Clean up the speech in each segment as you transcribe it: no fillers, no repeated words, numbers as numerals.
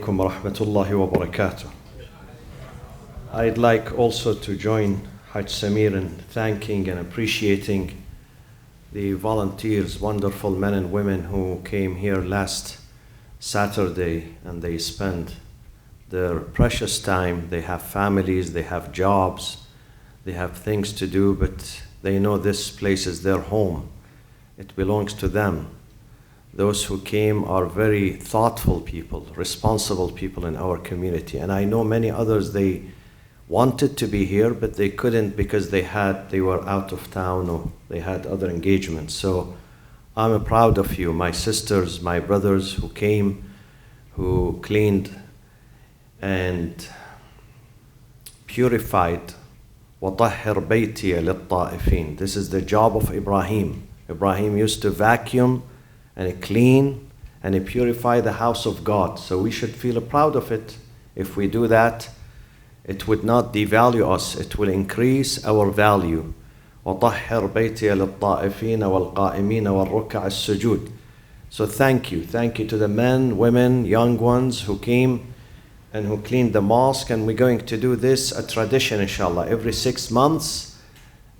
alaikum wa rahmatullahi wa barakatuh. I'd like also to join Hajj Samir in thanking and appreciating the volunteers, wonderful men and women who came here last Saturday, and they spent their precious time. They have families, they have jobs, they have things to do, but they know this place is their home. It belongs to them. Those who came are very thoughtful people, responsible people in our community. And I know many others, they wanted to be here, but they couldn't because they were out of town or they had other engagements. So I'm proud of you, my sisters, my brothers who came, who cleaned and purified. وَطَهِّرْ بَيْتِيَ لِلطَّائِفِينَ. This is the job of Ibrahim. Ibrahim used to vacuum and clean and purify the house of God. So we should feel proud of it. If we do that, it would not devalue us, it will increase our value. وَطَهِّرْ بَيْتِيَ لِلطَّائِفِينَ وَالْقَائِمِينَ وَالرُّكَّعِ السُّجُودِ. So thank you to the men, women, young ones who came and who cleaned the mosque. And we're going to do this a tradition, inshallah. Every 6 months,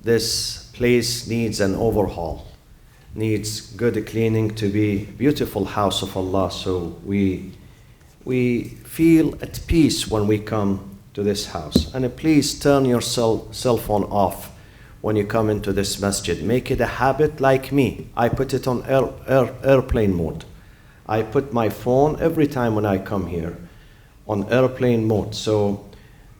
this place needs an overhaul, needs good cleaning to be beautiful house of Allah. So we feel at peace when we come to this house. And please turn your cell phone off when you come into this masjid. Make it a habit like me. I put it on airplane mode. I put my phone every time when I come here on airplane mode. So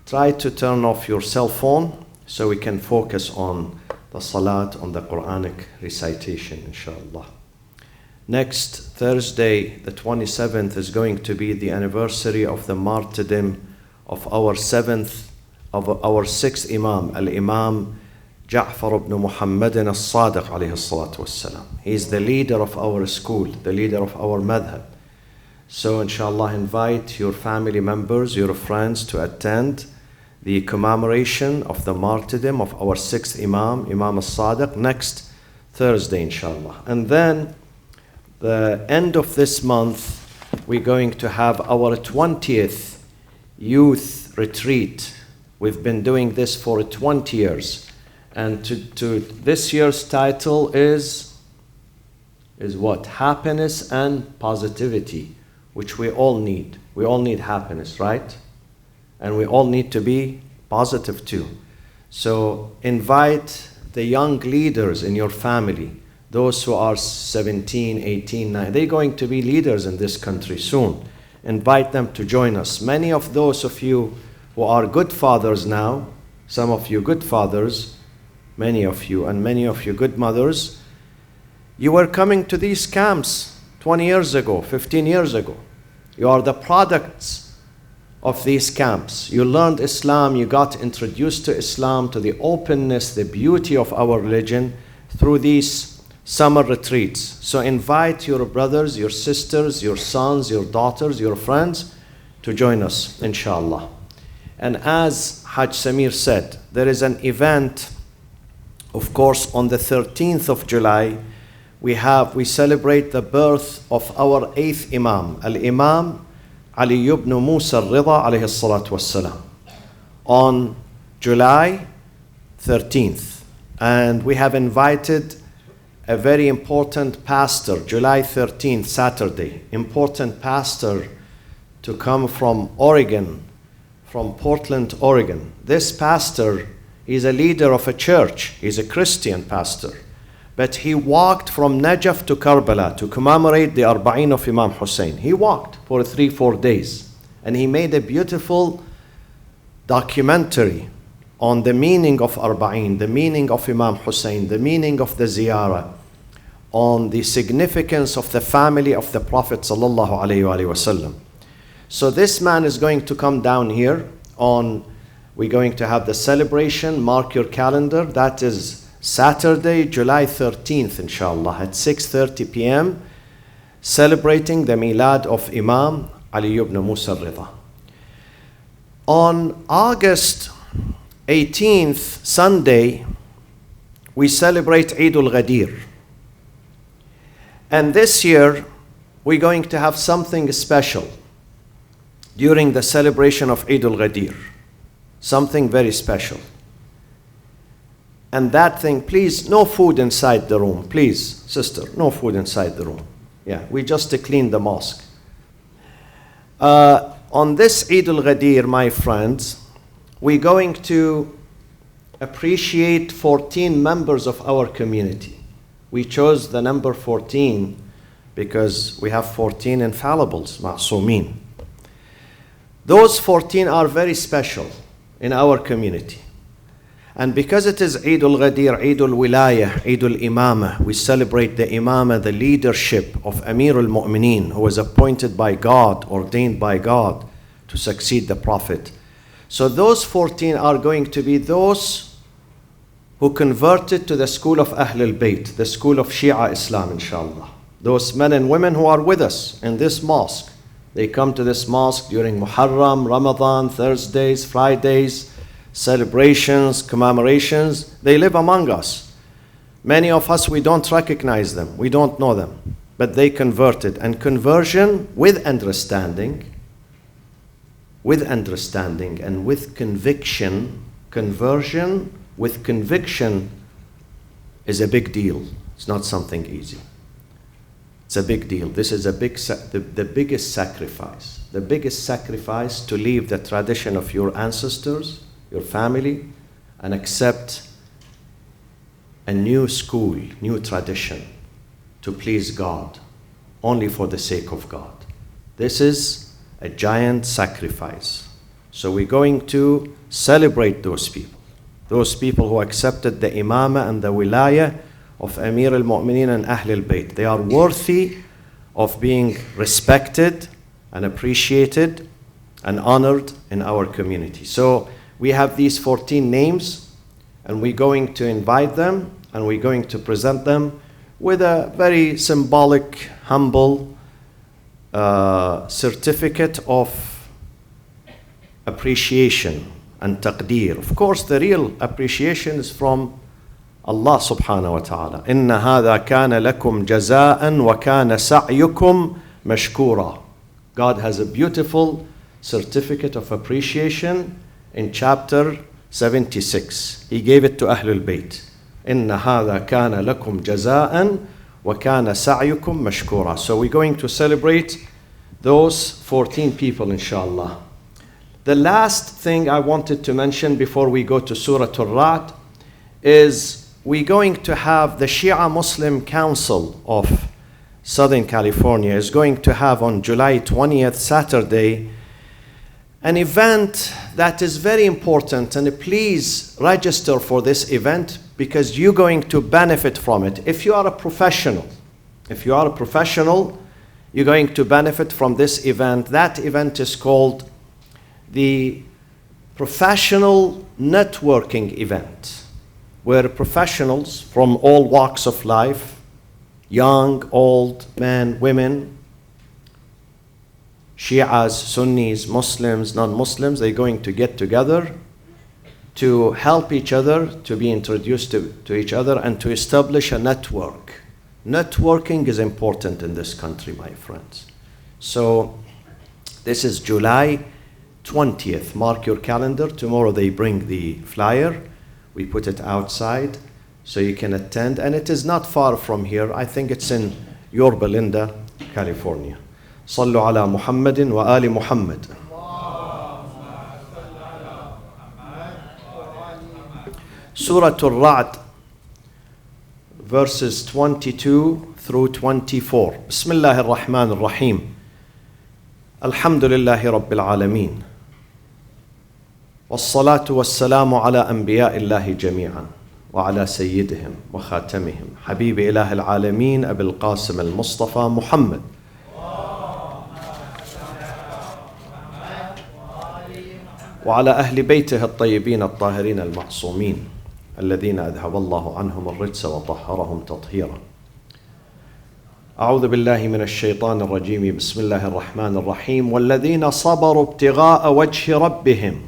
try to turn off your cell phone so we can focus on the salat, on the Quranic recitation, inshallah. Next Thursday, the 27th, is going to be the anniversary of the martyrdom of our sixth Imam, Al-Imam Ja'far ibn Muhammadin al-Sadiq alayhi salatu wassalam. He is the leader of our school, the leader of our madhab. So inshallah, invite your family members, your friends to attend the commemoration of the martyrdom of our sixth Imam, Imam al-Sadiq, next Thursday, inshallah. And then, the end of this month, we're going to have our 20th youth retreat. We've been doing this for 20 years. And to this year's title is what? Happiness and positivity, which we all need. We all need happiness, right? And we all need to be positive too. So invite the young leaders in your family, those who are 17, 18, 19. They're going to be leaders in this country soon. Invite them to join us. Many of those of you who are good fathers now, some of you good fathers, many of you, and many of you good mothers, you were coming to these camps 20 years ago, 15 years ago. You are the products of these camps. You learned Islam, you got introduced to Islam, to the openness, the beauty of our religion through these summer retreats. So invite your brothers, your sisters, your sons, your daughters, your friends to join us, inshallah. And as Hajj Samir said, there is an event, of course, on the 13th of July. We celebrate the birth of our 8th Imam, Al-Imam Ali ibn Musa al-Rida alayhi salatu wassalam, on July 13th. And we have invited a very important pastor, July 13th, Saturday, important pastor to come from Oregon, from Portland, Oregon. This pastor is a leader of a church. He's a Christian pastor. But he walked from Najaf to Karbala to commemorate the Arba'in of Imam Hussein. He walked for 3-4 days. And he made a beautiful documentary on the meaning of Arba'in, the meaning of Imam Hussein, the meaning of the ziyarah, on the significance of the family of the Prophet sallallahu alaihi wasallam. So this man is going to come down here we're going to have the celebration. Mark your calendar. That is Saturday, July 13th, inshallah, at 6:30 p.m., celebrating the Milad of Imam Ali ibn Musa al-Rida. On August 18th, Sunday, we celebrate Eid al-Ghadir. And this year, we're going to have something special. during the celebration of Eid al-Ghadir. Something very special. And that thing, please, no food inside the room. Please, sister, no food inside the room. Yeah, we just cleaned the mosque. On this Eid al-Ghadir, my friends, we're going to appreciate 14 members of our community. We chose the number 14 because we have 14 infallibles, ma'sumin. Those 14 are very special in our community. And because it is Eid al-Ghadir, Eid al-Wilayah, Eid al-Imamah, we celebrate the Imamah, the leadership of Amir al-Mu'mineen, who was appointed by God, ordained by God to succeed the Prophet. So those 14 are going to be those who converted to the school of Ahl al-Bayt, the school of Shia Islam, inshallah. Those men and women who are with us in this mosque. They come to this mosque during Muharram, Ramadan, Thursdays, Fridays, celebrations, commemorations. They live among us. Many of us, we don't recognize them. We don't know them. But they converted. And conversion with understanding and with conviction, conversion with conviction is a big deal. It's not something easy. It's a big deal. This is the biggest sacrifice. The biggest sacrifice to leave the tradition of your ancestors, your family, and accept a new school, new tradition to please God, only for the sake of God. This is a giant sacrifice. So we're going to celebrate those people who accepted the Imamah and the Wilayah of Amir al-Mu'mineen and Ahl al-Bayt. They are worthy of being respected and appreciated and honored in our community. So we have these 14 names, and we're going to invite them, and we're going to present them with a very symbolic, humble certificate of appreciation and taqdeer. Of course, the real appreciation is from Allah subhanahu wa ta'ala. إِنَّ هَذَا كَانَ لَكُمْ جَزَاءً وَكَانَ سَعْيُكُمْ مَشْكُورًا. God has a beautiful certificate of appreciation in chapter 76. He gave it to Ahlul Bayt. إِنَّ هَذَا كَانَ لَكُمْ جَزَاءً وَكَانَ سَعْيُكُمْ مَشْكُورًا. So we're going to celebrate those 14 people, inshallah. The last thing I wanted to mention before we go to Surat Al-Raad is we're going to have the Shia Muslim Council of Southern California is going to have on July 20th, Saturday, an event that is very important, and please register for this event because you're going to benefit from it. If you are a professional, you're going to benefit from this event. That event is called the Professional Networking Event, where professionals from all walks of life, young, old, men, women, Shias, Sunnis, Muslims, non-Muslims, they're going to get together to help each other, to be introduced to each other, and to establish a network. Networking is important in this country, my friends. So this is July 20th. Mark your calendar. Tomorrow they bring the flyer. We put it outside so you can attend. And it is not far from here. I think it's in Yorba Linda, California. صلوا على محمد وآل محمد. Surah Al-Raad, verses 22 through 24. Bismillah ar-Rahman ar-Rahim. Alhamdulillahi Rabbil Alameen. والصلاة والسلام على أنبياء الله جميعا وعلى سيدهم وخاتمهم حبيب إله العالمين أبي القاسم المصطفى محمد وعلى أهل بيته الطيبين الطاهرين المعصومين الذين أذهب الله عنهم الرجس وطهرهم تطهيرا. أعوذ بالله من الشيطان الرجيم. بسم الله الرحمن الرحيم. والذين صبروا ابتغاء وجه ربهم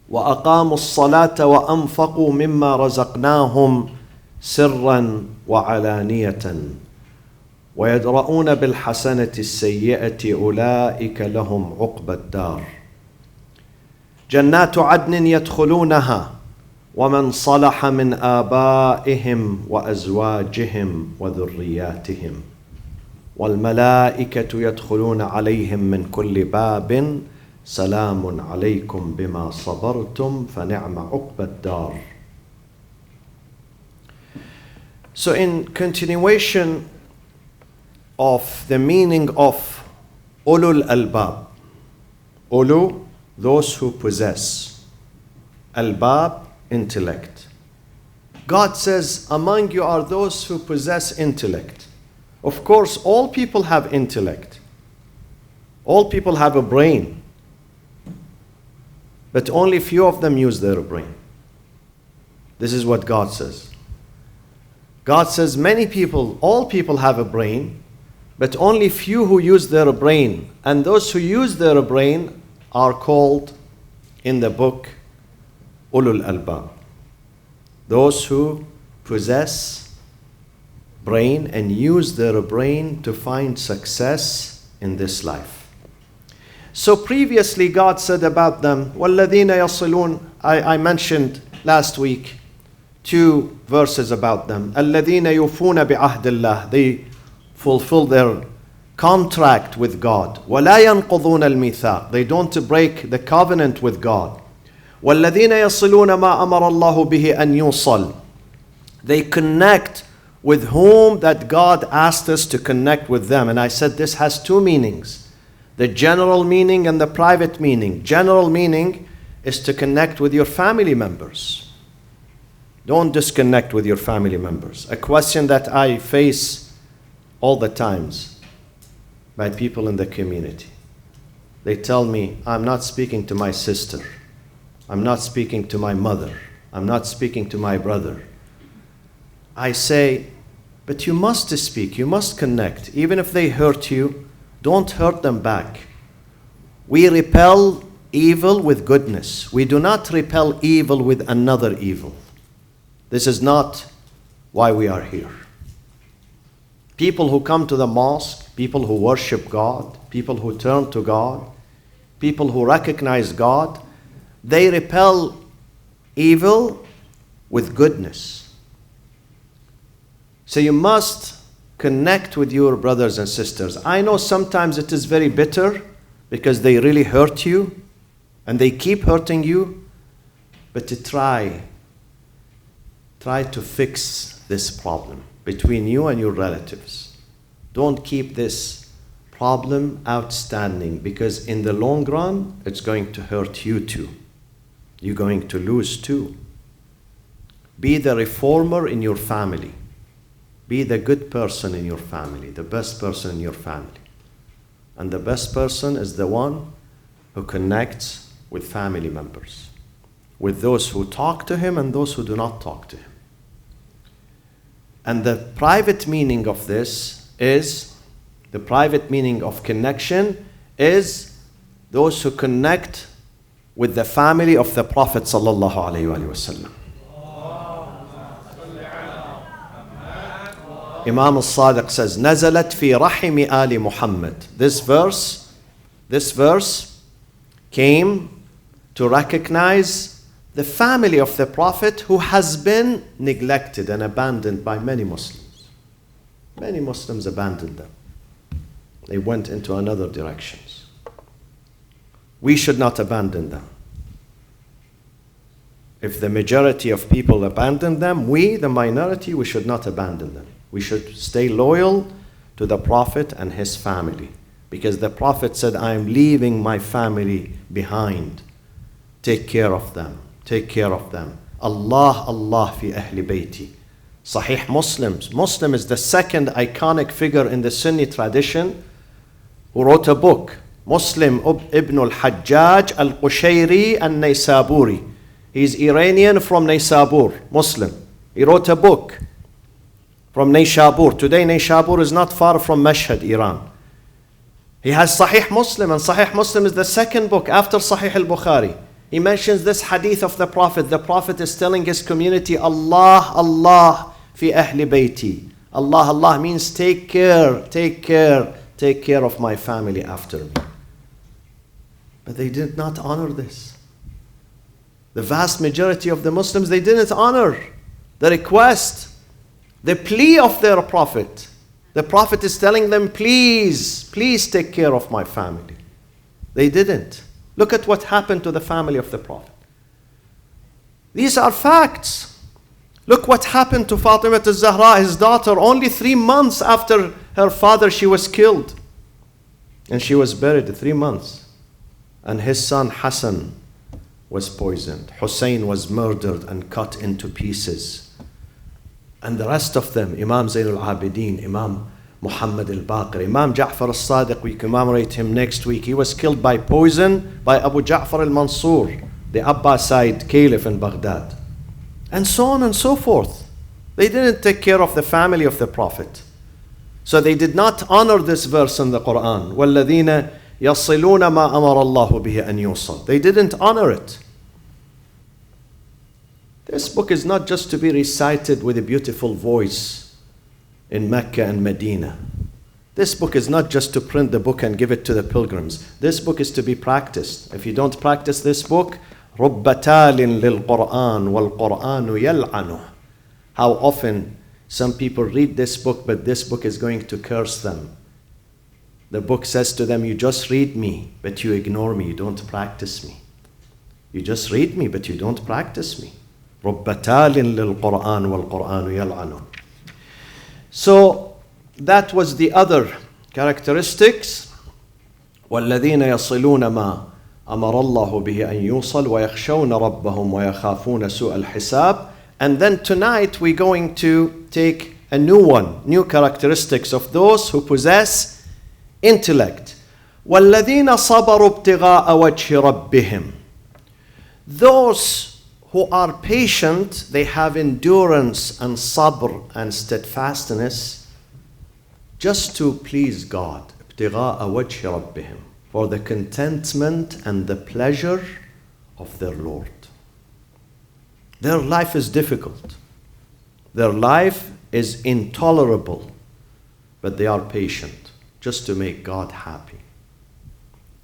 وأقاموا الصلاة وأنفقوا مما رزقناهم سرا وعلانية ويدرؤون بالحسنة السيئة أولئك لهم عقبى الدار جنات عدن يدخلونها ومن صلح من آبائهم وأزواجهم وذرياتهم والملائكة يدخلون عليهم من كل باب سلام عليكم بما صبرتم فنعم عقبى الدار. So in continuation of the meaning of ulul albab, ulu, those who possess, albab, intellect. God says, among you are those who possess intellect. Of course, all people have intellect. All people have a brain. But only few of them use their brain. This is what God says. God says many people, all people have a brain, but only few who use their brain. And those who use their brain are called in the book ulul albab. Those who possess brain and use their brain to find success in this life. So previously God said about them, وَالَّذِينَ يَصِلُونَ, I mentioned last week 2 verses about them. الَّذِينَ يُوفُونَ بِعَهْدِ اللَّهِ, they fulfill their contract with God. وَلَا يَنْقُضُونَ الْمِيثَاقِ, they don't break the covenant with God. وَالَّذِينَ يَصِلُونَ مَا أَمَرَ اللَّهُ بِهِ أَنْ يُوصَلْ, they connect with whom that God asked us to connect with them. And I said this has 2 meanings, the general meaning and the private meaning. General meaning is to connect with your family members. Don't disconnect with your family members. A question that I face all the times by people in the community. They tell me, I'm not speaking to my sister. I'm not speaking to my mother. I'm not speaking to my brother. I say, but you must speak, you must connect. Even if they hurt you, don't hurt them back. We repel evil with goodness. We do not repel evil with another evil. This is not why we are here. People who come to the mosque, people who worship God, people who turn to God, people who recognize God, they repel evil with goodness. So you must connect with your brothers and sisters. I know sometimes it is very bitter because they really hurt you and they keep hurting you, but to try to fix this problem between you and your relatives. Don't keep this problem outstanding, because in the long run, it's going to hurt you too. You're going to lose too. Be the reformer in your family. Be the good person in your family, the best person in your family. And the best person is the one who connects with family members, with those who talk to him and those who do not talk to him. And the private meaning of this is, the private meaning of connection is those who connect with the family of the Prophet sallallahu alaihi wasallam. Imam al-Sadiq says, نزلت في رحم آل Muhammad. This verse came to recognize the family of the Prophet who has been neglected and abandoned by many Muslims. Many Muslims abandoned them. They went into another directions. We should not abandon them. If the majority of people abandon them, we, the minority, we should not abandon them. We should stay loyal to the Prophet and his family, because the Prophet said, I am leaving my family behind. Take care of them. Take care of them. Allah, Allah fi ahli bayti. Sahih Muslims. Muslim is the second iconic figure in the Sunni tradition who wrote a book. Muslim ibn al-Hajjaj al-Qushayri al-Naysaburi. He's Iranian from Naysabur, Muslim. He wrote a book from Naysabur. Today Naysabur is not far from Mashhad, Iran. He has Sahih Muslim, and Sahih Muslim is the second book after Sahih al-Bukhari. He mentions this hadith of the Prophet. The Prophet is telling his community, Allah, Allah fi ahli bayti. Allah means take care, take care, take care of my family after me. But they did not honor this. The vast majority of the Muslims, they didn't honor the request, the plea of their Prophet. The Prophet is telling them, please, please take care of my family. They didn't. Look at what happened to the family of the Prophet. These are facts. Look what happened to Fatima al-Zahra, his daughter, only 3 months after her father, she was killed. And she was buried 3 months. And his son Hassan was poisoned. Hussein was murdered and cut into pieces. And the rest of them, Imam Zayn al-Abidin, Imam Muhammad al-Baqir, Imam Ja'far al-Sadiq, we commemorate him next week. He was killed by poison by Abu Ja'far al-Mansur, the Abbasid caliph in Baghdad. And so on and so forth. They didn't take care of the family of the Prophet. So they did not honor this verse in the Quran. وَالَّذِينَ يَصِلُونَ مَا أَمَرَ اللَّهُ بِهِ أَن يُوصَلْ. They didn't honor it. This book is not just to be recited with a beautiful voice in Mecca and Medina. This book is not just to print the book and give it to the pilgrims. This book is to be practiced. If you don't practice this book, رُبَّ تَالٍ لِلْقُرْآنِ وَالْقُرْآنُ يَلْعَنُهُ. How often some people read this book, but this book is going to curse them. The book says to them, you just read me, but you ignore me, you don't practice me. You just read me, but you don't practice me. رُبَّ تَالٍ لِلْقُرْآنِ وَالْقُرْآنُ يَلْعَنُهُ. So that was the other characteristics. وَالَّذِينَ يَصِلُونَ مَا أَمَرَ اللَّهُ بِهِ أَن يُوصَلْ وَيَخْشَوْنَ رَبَّهُمْ وَيَخَافُونَ سُوءَ الْحِسَابِ. And then tonight we're going to take a new one, new characteristics of those who possess intellect. وَالَّذِينَ صَبَرُوا ابْتِغَاءَ وَجْهِ رَبِّهِمْ. Those who are patient, they have endurance and sabr and steadfastness just to please God. ابْتِغَاءَ وَجْهِ رَبِّهِمْ. For the contentment and the pleasure of their Lord. Their life is difficult. Their life is intolerable. But they are patient just to make God happy.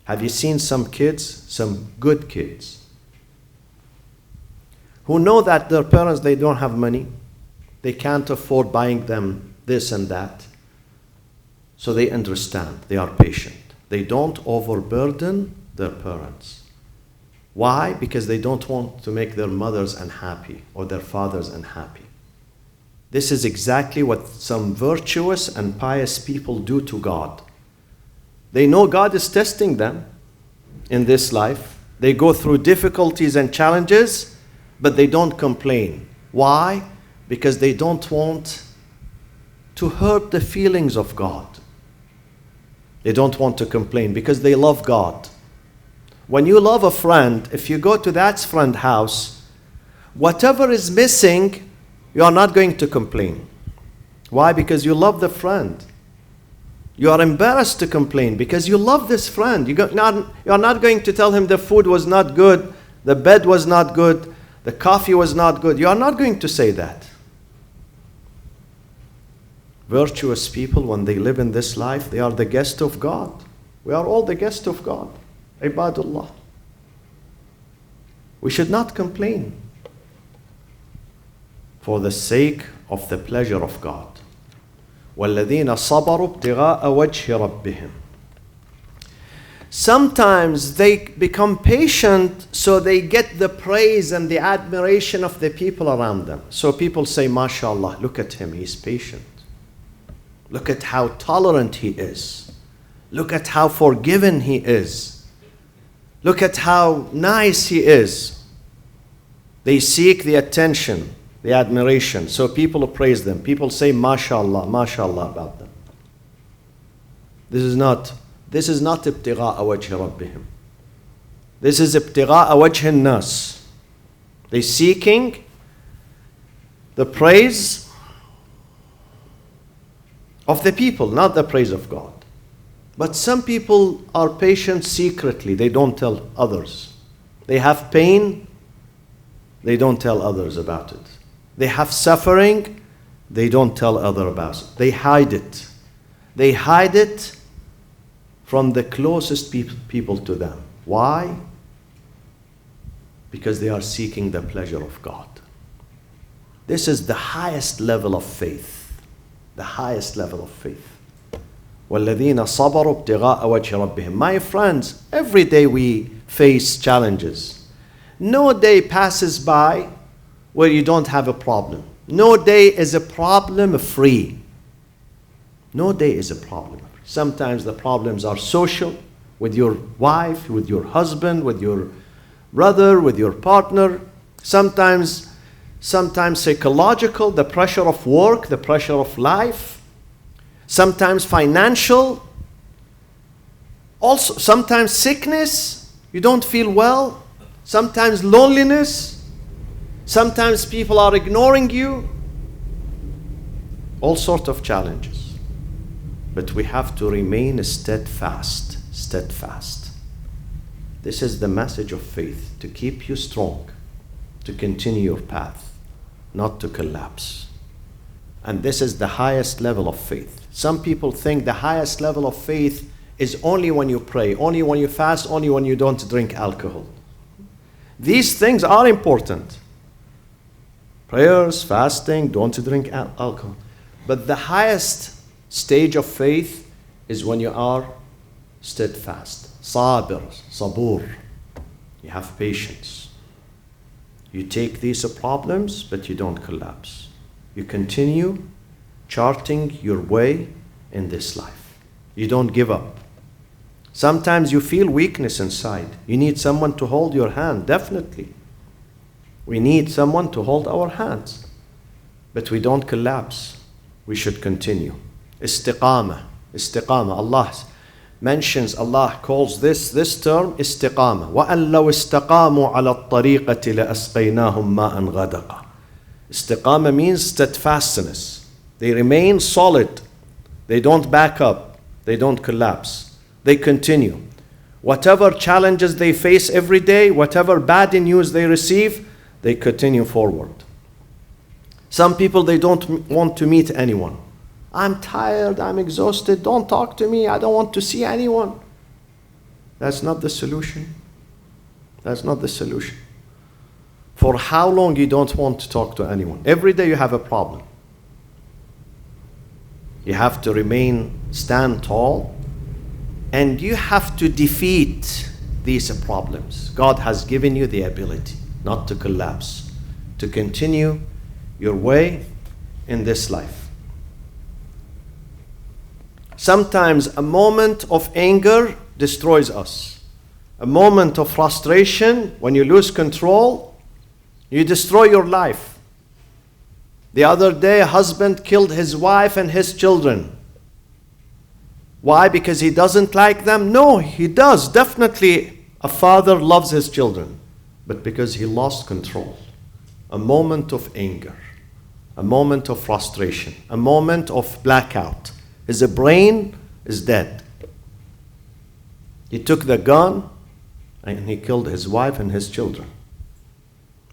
Have you seen some kids, some good kids, who know that their parents, they don't have money. They can't afford buying them this and that. So they understand. They are patient. They don't overburden their parents. Why? Because they don't want to make their mothers unhappy or their fathers unhappy. This is exactly what some virtuous and pious people do to God. They know God is testing them in this life. They go through difficulties and challenges, but they don't complain. Why? Because they don't want to hurt the feelings of God. They don't want to complain because they love God. When you love a friend, if you go to that friend's house, whatever is missing, you are not going to complain. Why? Because you love the friend. You are embarrassed to complain because you love this friend. You are not going to tell him the food was not good, the bed was not good, the coffee was not good. You are not going to say that. Virtuous people, when they live in this life, they are the guest of God. We are all the guest of God. Ibadullah. We should not complain for the sake of the pleasure of God. وَالَّذِينَ صَبَرُوا ابْتِغَاءَ وَجْهِ رَبِّهِمْ. Sometimes they become patient so they get the praise and the admiration of the people around them. So people say, MashaAllah, look at him, he's patient. Look at how tolerant he is. Look at how forgiving he is. Look at how nice he is. They seek the attention, the admiration. So people praise them. People say, MashaAllah, MashaAllah about them. This is not ابتغاء وجه ربهم. This is ابتغاء وجه الناس. They're seeking the praise of the people, not the praise of God. But some people are patient secretly. They don't tell others. They have pain. They don't tell others about it. They have suffering, they don't tell others about it. They hide it. They hide it from the closest people to them. Why? Because they are seeking the pleasure of God. This is the highest level of faith. The highest level of faith. وَالَّذِينَ صَبَرُوا ابْتِغَاءَ وَجْهِ رَبِّهِمْ. My friends, every day we face challenges. No day passes by where you don't have a problem. No day is a problem free. No day is a problem. Sometimes the problems are social, with your wife, with your husband, with your brother, with your partner. Sometimes psychological, the pressure of work, the pressure of life. Sometimes financial. Also, sometimes sickness. You don't feel well. Sometimes loneliness. Sometimes people are ignoring you. All sorts of challenges. But we have to remain steadfast. Steadfast. This is the message of faith, to keep you strong, to continue your path, not to collapse. And this is the highest level of faith. Some people think the highest level of faith is only when you pray, only when you fast, only when you don't drink alcohol. These things are important. Prayers, fasting, don't drink alcohol. But the highest stage of faith is when you are steadfast. Sabir, sabur. You have patience. You take these problems, but you don't collapse. You continue charting your way in this life. You don't give up. Sometimes you feel weakness inside. You need someone to hold your hand, definitely. We need someone to hold our hands. But we don't collapse. We should continue. Istiqamah. Istiqamah. Allah calls this term istiqamah. وَأَن لَوْ اسْتَقَامُوا عَلَى الطَّرِيقَةِ لَأَسْقَيْنَاهُمْ مَاءً غَدَقًا. Istiqamah means steadfastness. They remain solid. They don't back up. They don't collapse. They continue. Whatever challenges they face every day, whatever bad news they receive, they continue forward. Some people, they don't want to meet anyone. I'm tired, I'm exhausted, don't talk to me, I don't want to see anyone. That's not the solution. That's not the solution. For how long you don't want to talk to anyone? Every day you have a problem. You have to stand tall, and you have to defeat these problems. God has given you the ability not to collapse, to continue your way in this life. Sometimes a moment of anger destroys us. A moment of frustration, when you lose control, you destroy your life. The other day, a husband killed his wife and his children. Why? Because he doesn't like them? No, he does. Definitely, a father loves his children. But because he lost control. A moment of anger. A moment of frustration. A moment of blackout. His brain is dead. He took the gun and he killed his wife and his children.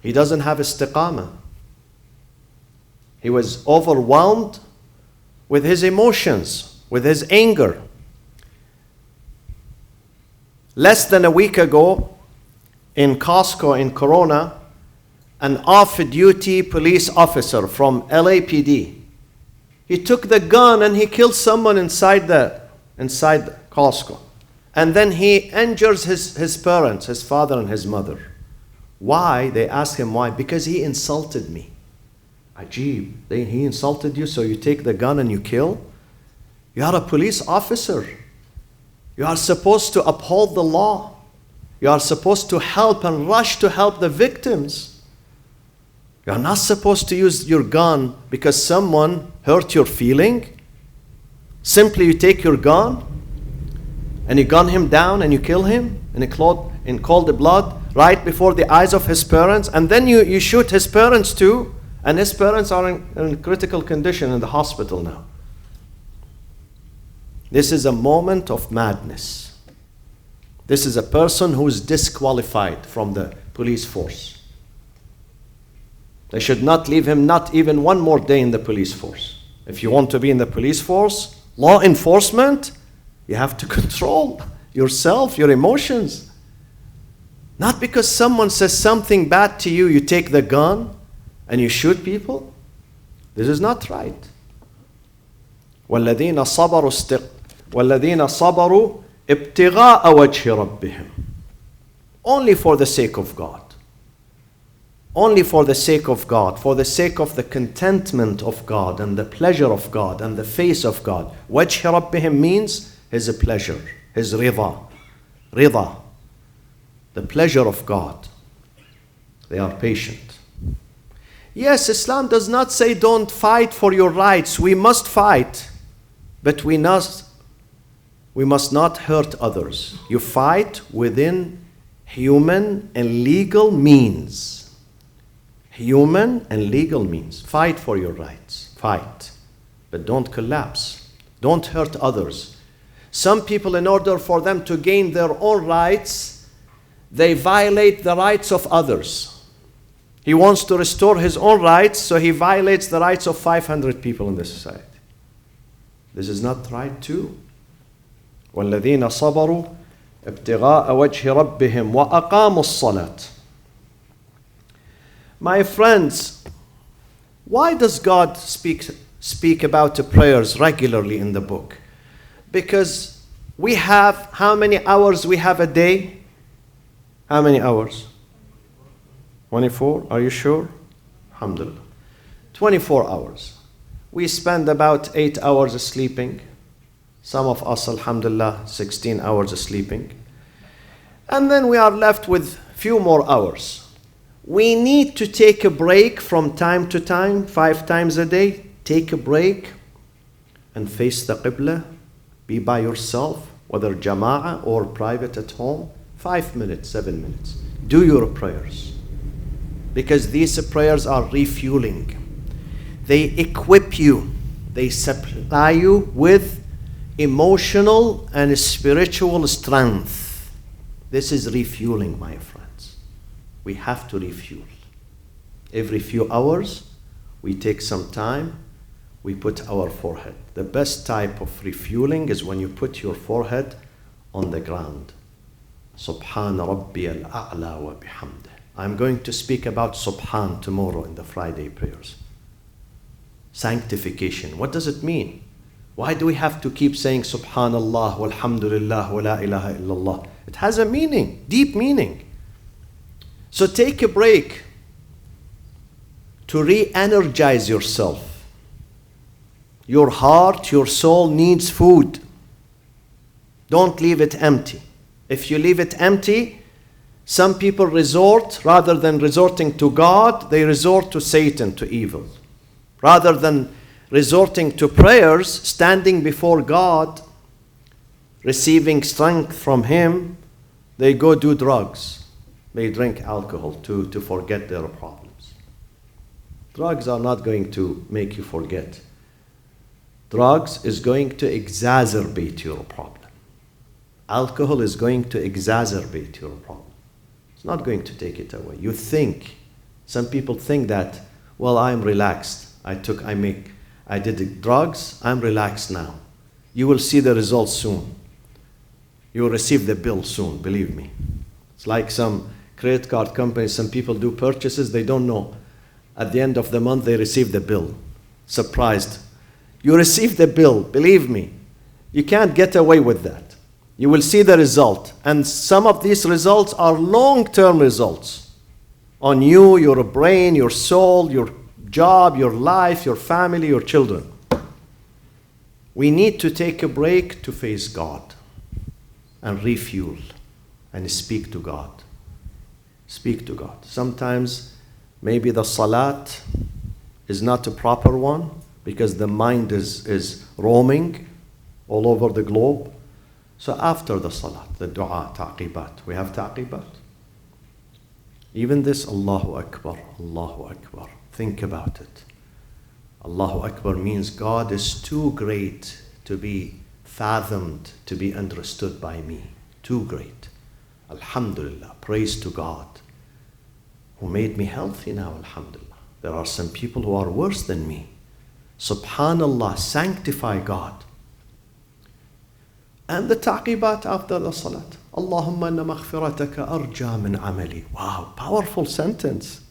He doesn't have istiqamah. He was overwhelmed with his emotions, with his anger. Less than a week ago, in Costco in Corona, an off-duty police officer from LAPD, he took the gun and he killed someone inside Costco. And then he injures his parents, his father and his mother. Why? They asked him why. Because he insulted me. Ajib. He insulted you, so you take the gun and you kill? You are a police officer. You are supposed to uphold the law. You are supposed to help and rush to help the victims. You are not supposed to use your gun because someone hurt your feeling. Simply you take your gun and you gun him down and you kill him in cold blood right before the eyes of his parents, and then you shoot his parents too, and his parents are in critical condition in the hospital now. This is a moment of madness. This is a person who is disqualified from the police force. They should not leave him not even one more day in the police force. If you want to be in the police force, law enforcement, you have to control yourself, your emotions. Not because someone says something bad to you, you take the gun and you shoot people. This is not right. وَالَّذِينَ صَبَرُوا ابْتِغَاءَ وَجْهِ رَبِّهِمْ. Only for the sake of God. Only for the sake of God, for the sake of the contentment of God and the pleasure of God and the face of God. وَجْهِ رَبِّهِمْ means His pleasure, His rida. Rida, the pleasure of God. They are patient. Yes, Islam does not say don't fight for your rights. We must fight, but we must not hurt others. You fight within human and legal means. Human and legal means. Fight for your rights. Fight. But don't collapse. Don't hurt others. Some people, in order for them to gain their own rights, they violate the rights of others. He wants to restore his own rights, so he violates the rights of 500 people in the society. This is not right too. وَالَّذِينَ صَبَرُوا ابْتِغَاءَ وَجْهِ رَبِّهِمْ وَأَقَامُوا الصَّلَاةِ. My friends, why does God speak about the prayers regularly in the book? Because we have, how many hours we have a day? How many hours? 24, are you sure? Alhamdulillah. 24 hours. We spend about 8 hours sleeping. Some of us, alhamdulillah, 16 hours sleeping. And then we are left with few more hours. We need to take a break from time to time, 5 times a day. Take a break and face the Qibla. Be by yourself, whether jama'ah or private at home. 5 minutes, 7 minutes. Do your prayers. Because these prayers are refueling. They equip you. They supply you with emotional and spiritual strength. This is refueling, my friends. We have to refuel. Every few hours, we take some time, we put our forehead. The best type of refueling is when you put your forehead on the ground. Subhan Rabbi al-A'la wa bihamdih. I'm going to speak about Subhan tomorrow in the Friday prayers. Sanctification. What does it mean? Why do we have to keep saying Subhanallah, walhamdulillah, wa la ilaha illallah? It has a meaning, deep meaning. So take a break to re-energize yourself. Your heart, your soul needs food. Don't leave it empty. If you leave it empty, some people resort, rather than resorting to God, they resort to Satan, to evil. Rather than resorting to prayers, standing before God, receiving strength from Him, they go do drugs. They drink alcohol to forget their problems. Drugs are not going to make you forget. Drugs is going to exacerbate your problem. Alcohol is going to exacerbate your problem. It's not going to take it away. You think, some people think that, well, I'm relaxed. I did drugs, I'm relaxed now. You will see the results soon. You will receive the bill soon, believe me. It's like some credit card companies, some people do purchases, they don't know. At the end of the month, they receive the bill. Surprised. You receive the bill, believe me. You can't get away with that. You will see the result. And some of these results are long-term results on you, your brain, your soul, your job, your life, your family, your children. We need to take a break to face God and refuel and speak to God. Speak to God. Sometimes maybe the salat is not a proper one because the mind is roaming all over the globe. So after the salat, the dua, taqibat. We have taqibat. Even this, Allahu Akbar, Allahu Akbar. Think about it. Allahu Akbar means God is too great to be fathomed, to be understood by me. Too great. Alhamdulillah. Praise to God who made me healthy now, alhamdulillah. There are some people who are worse than me. Subhanallah, sanctify God. And the taqibat after the salat. Allahumma inna maghfirataka arja min amali. Wow, powerful sentence.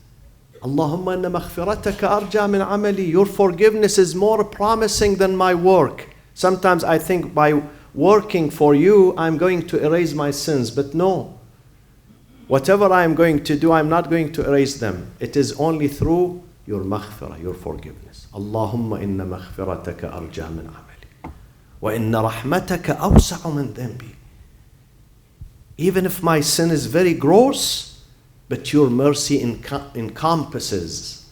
Allahumma inna maghfirataka arja min amali. Your forgiveness is more promising than my work. Sometimes I think by working for you, I'm going to erase my sins. But no. Whatever I'm going to do, I'm not going to erase them. It is only through your maghfirah, your forgiveness. Allahumma inna maghfirataka arja min amali. Wa inna rahmataka awsa'u min dhanbi. Even if my sin is very gross, but your mercy encompasses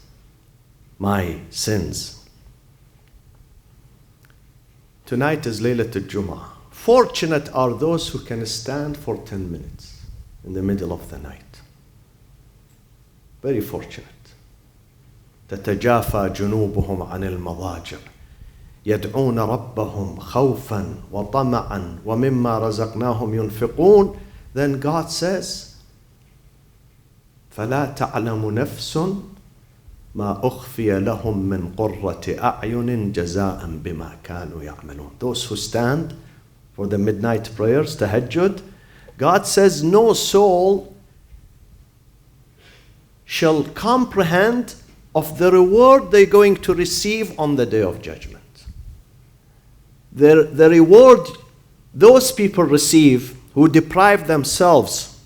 my sins. Tonight is Laylatul Jum'ah. Fortunate are those who can stand for 10 minutes in the middle of the night. Very fortunate. تتجافى جنوبهم عن المضاجع يدعون ربهم خوفا وطمعا ومما رزقناهم ينفقون. Then God says, فلا تعلم نفس ما أخفي لهم من قرة أعين جزاء بما كانوا يعملون. Those who stand for the midnight prayers, tahajjud, God says no soul shall comprehend of the reward they're going to receive on the day of judgment. The reward those people receive who deprive themselves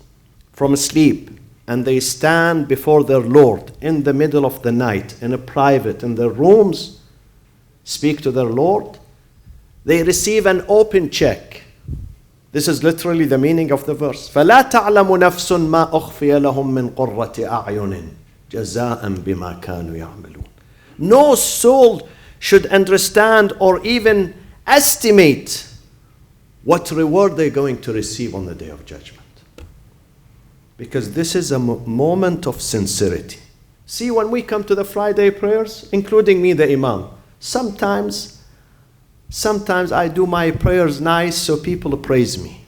from sleep and they stand before their Lord in the middle of the night, in a private, in their rooms, speak to their Lord, they receive an open check. This is literally the meaning of the verse. فَلَا تَعْلَمُ نَفْسٌ مَا أُخْفِيَ لَهُم مِّن قُرَّةِ أَعْيُنٍ جَزَاءً بِمَا كَانُوا يَعْمَلُونَ. No soul should understand or even estimate what reward they're going to receive on the day of judgment. Because this is a moment of sincerity. See, when we come to the Friday prayers, including me, the Imam, sometimes I do my prayers nice so people praise me.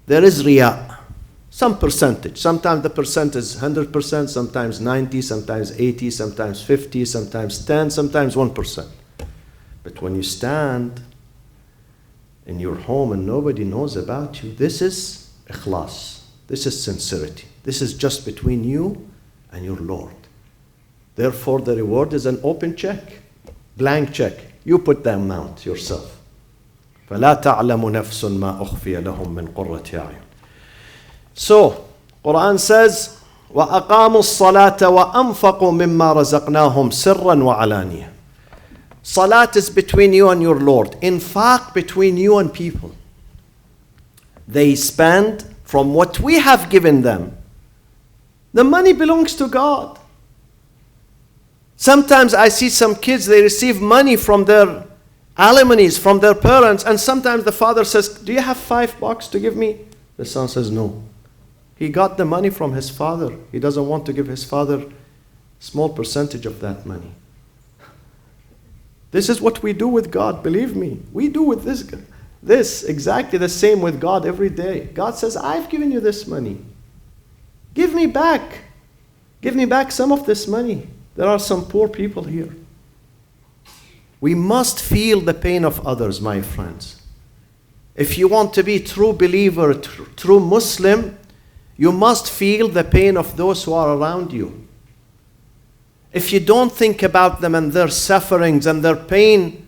There is riya, some percentage. Sometimes the percent is 100%, sometimes 90, sometimes 80, sometimes 50, sometimes 10, sometimes 1%. But when you stand in your home and nobody knows about you, this is ikhlas. This is sincerity. This is just between you and your Lord. Therefore, the reward is an open check, blank check. You put the amount yourself. فَلَا تَعْلَمُ نَفْسٌ مَا أُخْفِيَ لَهُم مِّن قُرَّةِ أَعْيُنٍ. So, Quran says, وَأَقَامُوا الصَّلَاةَ وَأَنفَقُوا مِمَّا رَزَقْنَاهُمْ سِرًّا وَعَلَانِيَةً. Salat is between you and your Lord. Infaq between you and people. They spend from what we have given them. The money belongs to God. Sometimes I see some kids, they receive money from their alimony, from their parents, and sometimes the father says, do you have $5 to give me? The son says, no. He got the money from his father. He doesn't want to give his father a small percentage of that money. This is what we do with God, believe me. We do with this exactly the same with God every day. God says, I've given you this money. Give me back. Give me back some of this money. There are some poor people here. We must feel the pain of others, my friends. If you want to be true believer, true Muslim, you must feel the pain of those who are around you. If you don't think about them and their sufferings and their pain,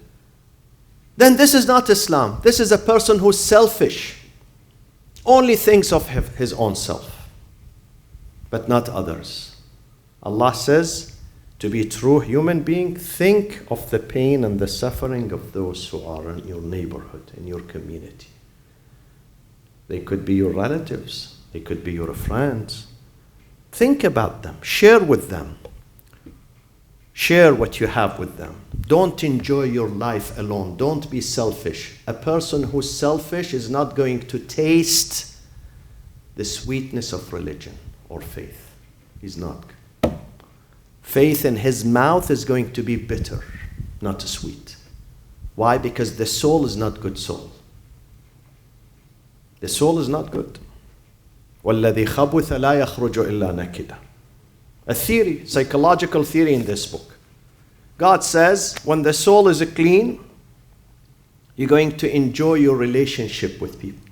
then this is not Islam. This is a person who's selfish. Only thinks of his own self, but not others. Allah says, to be a true human being, think of the pain and the suffering of those who are in your neighborhood, in your community. They could be your relatives. They could be your friends. Think about them. Share with them. Share what you have with them. Don't enjoy your life alone. Don't be selfish. A person who's selfish is not going to taste the sweetness of religion or faith. He's not. Faith in his mouth is going to be bitter, not sweet. Why? Because the soul is not good soul. The soul is not good. وَالَّذِي خَبُثَ لَا يَخْرُجُ إِلَّا نَكِدًا. a theory, psychological theory in this book. God says, when the soul is clean, you're going to enjoy your relationship with people.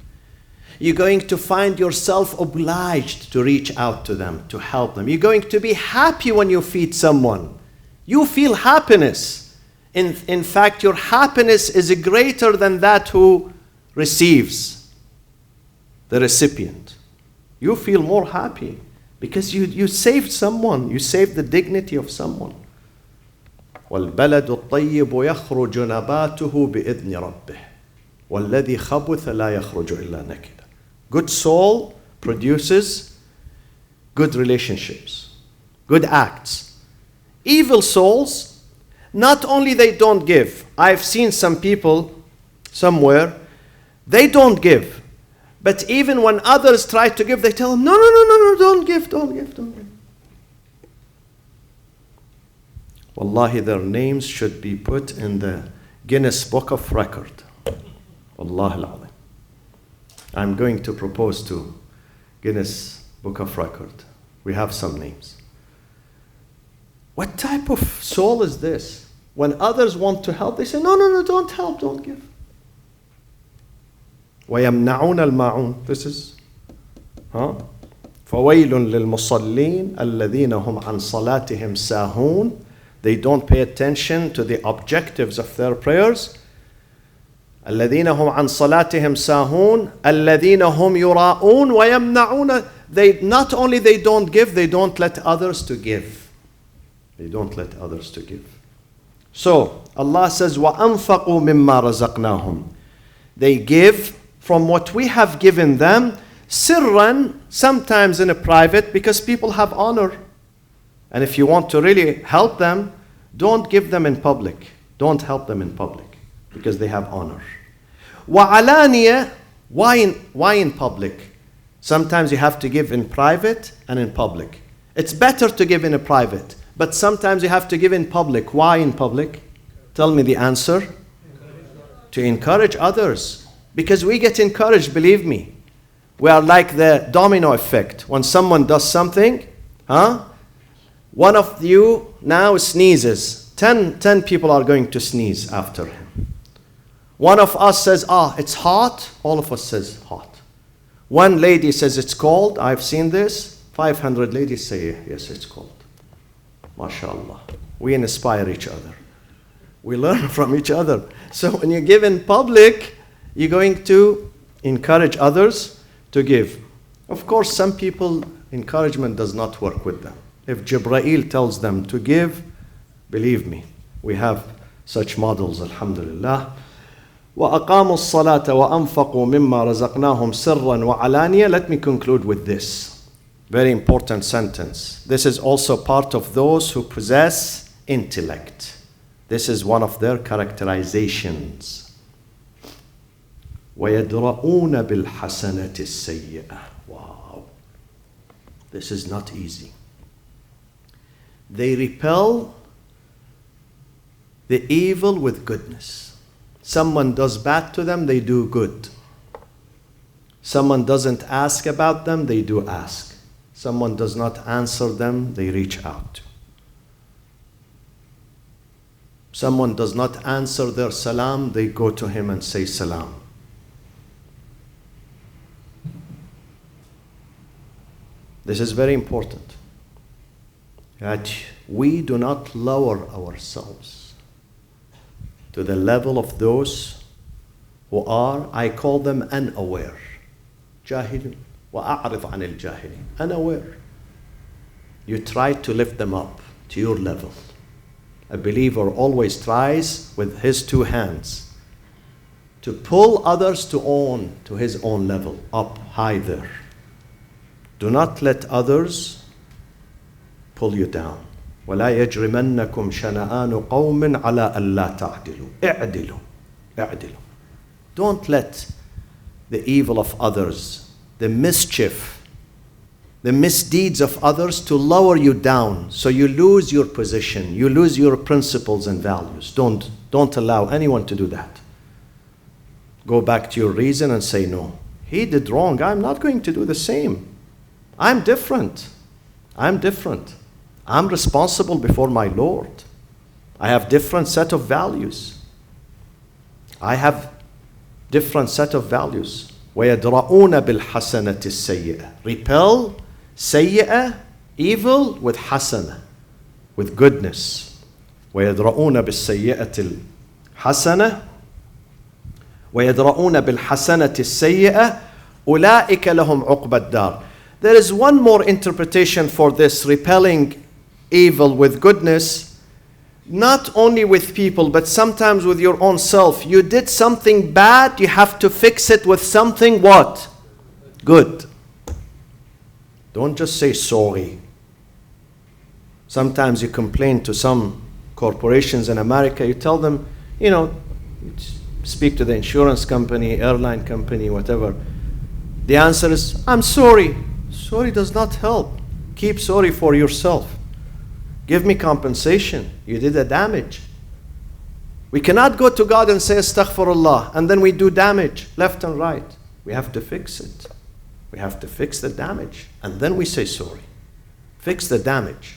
You're going to find yourself obliged to reach out to them, to help them. You're going to be happy when you feed someone. You feel happiness. In fact, your happiness is greater than that who receives, the recipient. You feel more happy because you saved someone. You saved the dignity of someone. وَالْبَلَدُ الطَّيِّبُ يَخْرُجُ نَبَاتُهُ بِإِذْنِ رَبِّهِ وَالَّذِي خَبُثَ لَا يَخْرُجُ إِلَّا نَكِدًا. Good soul produces good relationships, good acts. Evil souls, not only they don't give. I've seen some people somewhere, they don't give. But even when others try to give, they tell them, no, don't give. Wallahi, their names should be put in the Guinness Book of Record. Wallahi al-Azim. I'm going to propose to Guinness Book of Record. We have some names. What type of soul is this? When others want to help, they say, no, don't help, don't give. وَيَمْنَعُونَ الْمَاعُونَ. This is, فَوَيْلٌ لِلْمُصَلِّينَ الَّذِينَ هُمْ عَنْ صَلَاتِهِمْ سَاهُونَ. They don't pay attention to the objectives of their prayers. الَّذِينَ هُمْ عَنْ صَلَاتِهِمْ سَاهُونَ الَّذِينَ هُمْ يُرَاءُونَ وَيَمْنَعُونَ. They not only they don't give, they don't let others to give. They don't let others to give. So Allah says, وَأَنفَقُوا مِمَّا رَزَقْنَاهُمْ. They give from what we have given them, sirran, sometimes in a private, because people have honor. And if you want to really help them, don't give them in public. Don't help them in public, because they have honor. وَعَلَانِيَ. Why in public? Sometimes you have to give in private and in public. It's better to give in a private, but sometimes you have to give in public. Why in public? Tell me the answer. To encourage others. Because we get encouraged, believe me. We are like the domino effect. When someone does something, one of you now sneezes. 10 people are going to sneeze after him. One of us says, it's hot. All of us says hot. One lady says it's cold. I've seen this. 500 ladies say, yes, it's cold. MashaAllah. We inspire each other. We learn from each other. So when you give in public, you're going to encourage others to give. Of course, some people, encouragement does not work with them. If Jibreel tells them to give, believe me, we have such models, alhamdulillah. وَأَقَامُوا الصَّلَاةَ وَأَنفَقُوا مِمَّا رَزَقْنَاهُمْ سِرًّا وَعَلَانِيَةً. Let me conclude with this very important sentence. This is also part of those who possess intellect. This is one of their characterizations. وَيَدْرَؤُونَ بِالْحَسَنَةِ السَّيِّئَةِ. Wow. This is not easy. They repel the evil with goodness. Someone does bad to them, they do good. Someone doesn't ask about them, they do ask. Someone does not answer them, they reach out. Someone does not answer their salam, they go to him and say salam. This is very important, that we do not lower ourselves to the level of those who are, I call them unaware. Jahilun. وَأَعْرِضْ عَنِ الْجَاهِلِينَ. Unaware. You try to lift them up to your level. A believer always tries with his two hands to pull others to his own level, up high there. Do not let others pull you down. وَلَا يَجْرِمَنَّكُمْ شَنَآنُ قَوْمٍ عَلَىٰ أَلَّا تَعْدِلُوا. اعْدِلُوا. Don't let the evil of others, the mischief, the misdeeds of others to lower you down so you lose your position, you lose your principles and values. Don't allow anyone to do that. Go back to your reason and say, no, he did wrong. I'm not going to do the same. I'm different. I'm responsible before my Lord. I have different set of values. I have different set of values. وَيَدْرَؤُونَ بِالْحَسَنَةِ السَّيِّئَةِ. Repel سيئة, evil, with حسنة, with goodness. وَيَدْرَؤُونَ بِالسَّيِّئَةِ الْحَسَنَةِ وَيَدْرَؤُونَ بِالْحَسَنَةِ السَّيِّئَةِ أُولَٰئِكَ لَهُمْ عُقْبَى الدَّارِ. There is one more interpretation for this repelling evil with goodness, not only with people, but sometimes with your own self. You did something bad, you have to fix it with something what? Good. Don't just say sorry. Sometimes you complain to some corporations in America, you tell them, speak to the insurance company, airline company, whatever. The answer is, I'm sorry. Sorry does not help. Keep sorry for yourself. Give me compensation. You did a damage. We cannot go to God and say astaghfirullah and then we do damage left and right. We have to fix it. We have to fix the damage and then we say sorry. Fix the damage.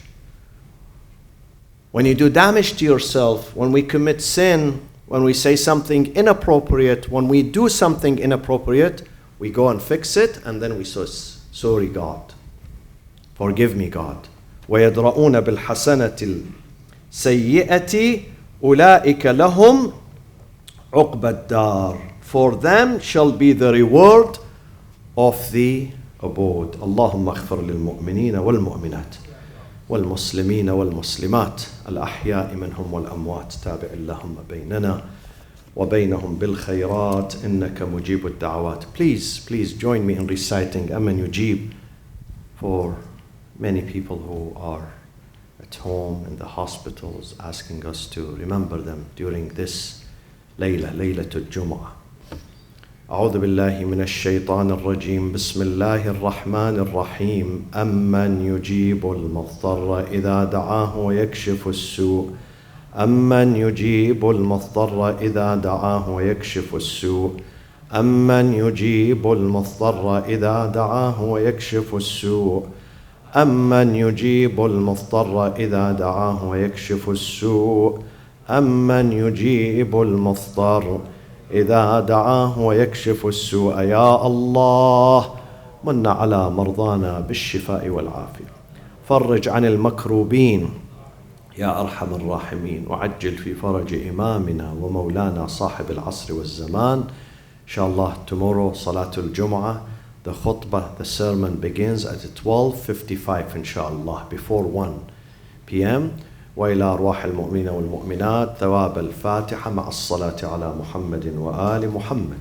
When you do damage to yourself, when we commit sin, when we say something inappropriate, when we do something inappropriate, we go and fix it and then we say, sorry God. Forgive me God. وَيَدْرَؤُونَ بِالْحَسَنَةِ السَّيِّئَةِ أُولَٰئِكَ لَهُمْ عُقْبَى الدَّارِ. For them shall be the reward of the abode. اللهم اغفر للمؤمنين والمؤمنات والمسلمين والمسلمات الأحياء منهم والأموات تابع اللهم بيننا وبينهم بالخيرات إنك مجيب الدعوات. Please join me in reciting Aman Yujib for many people who are at home in the hospitals, asking us to remember them during this ليلة الجمعة. أعوذ بالله من الشيطان الرجيم. بسم الله الرحمن الرحيم. أمن يجيب المضطر إذا دعاه ويكشف السوء. أمن يجيب المضطر إذا دعاه ويكشف السوء. أمن يجيب المضطر إذا دعاه ويكشف السوء. أمن يجيب المضطر إذا دعاه ويكشف السوء. أمن يجيب المضطر إذا دعاه ويكشف السوء. يا الله من على مرضانا بالشفاء والعافية. فرج عن المكروبين يا أرحم الراحمين. وعجل في فرج إمامنا ومولانا صاحب العصر والزمان. Inshallah, tomorrow, Salatul Jum'ah, the khutbah, the sermon begins at 12:55, inshallah, before 1 p.m. وإلى أرواح المؤمنين والمؤمنات ثواب الفاتحة مع الصلاة على محمد وآل محمد.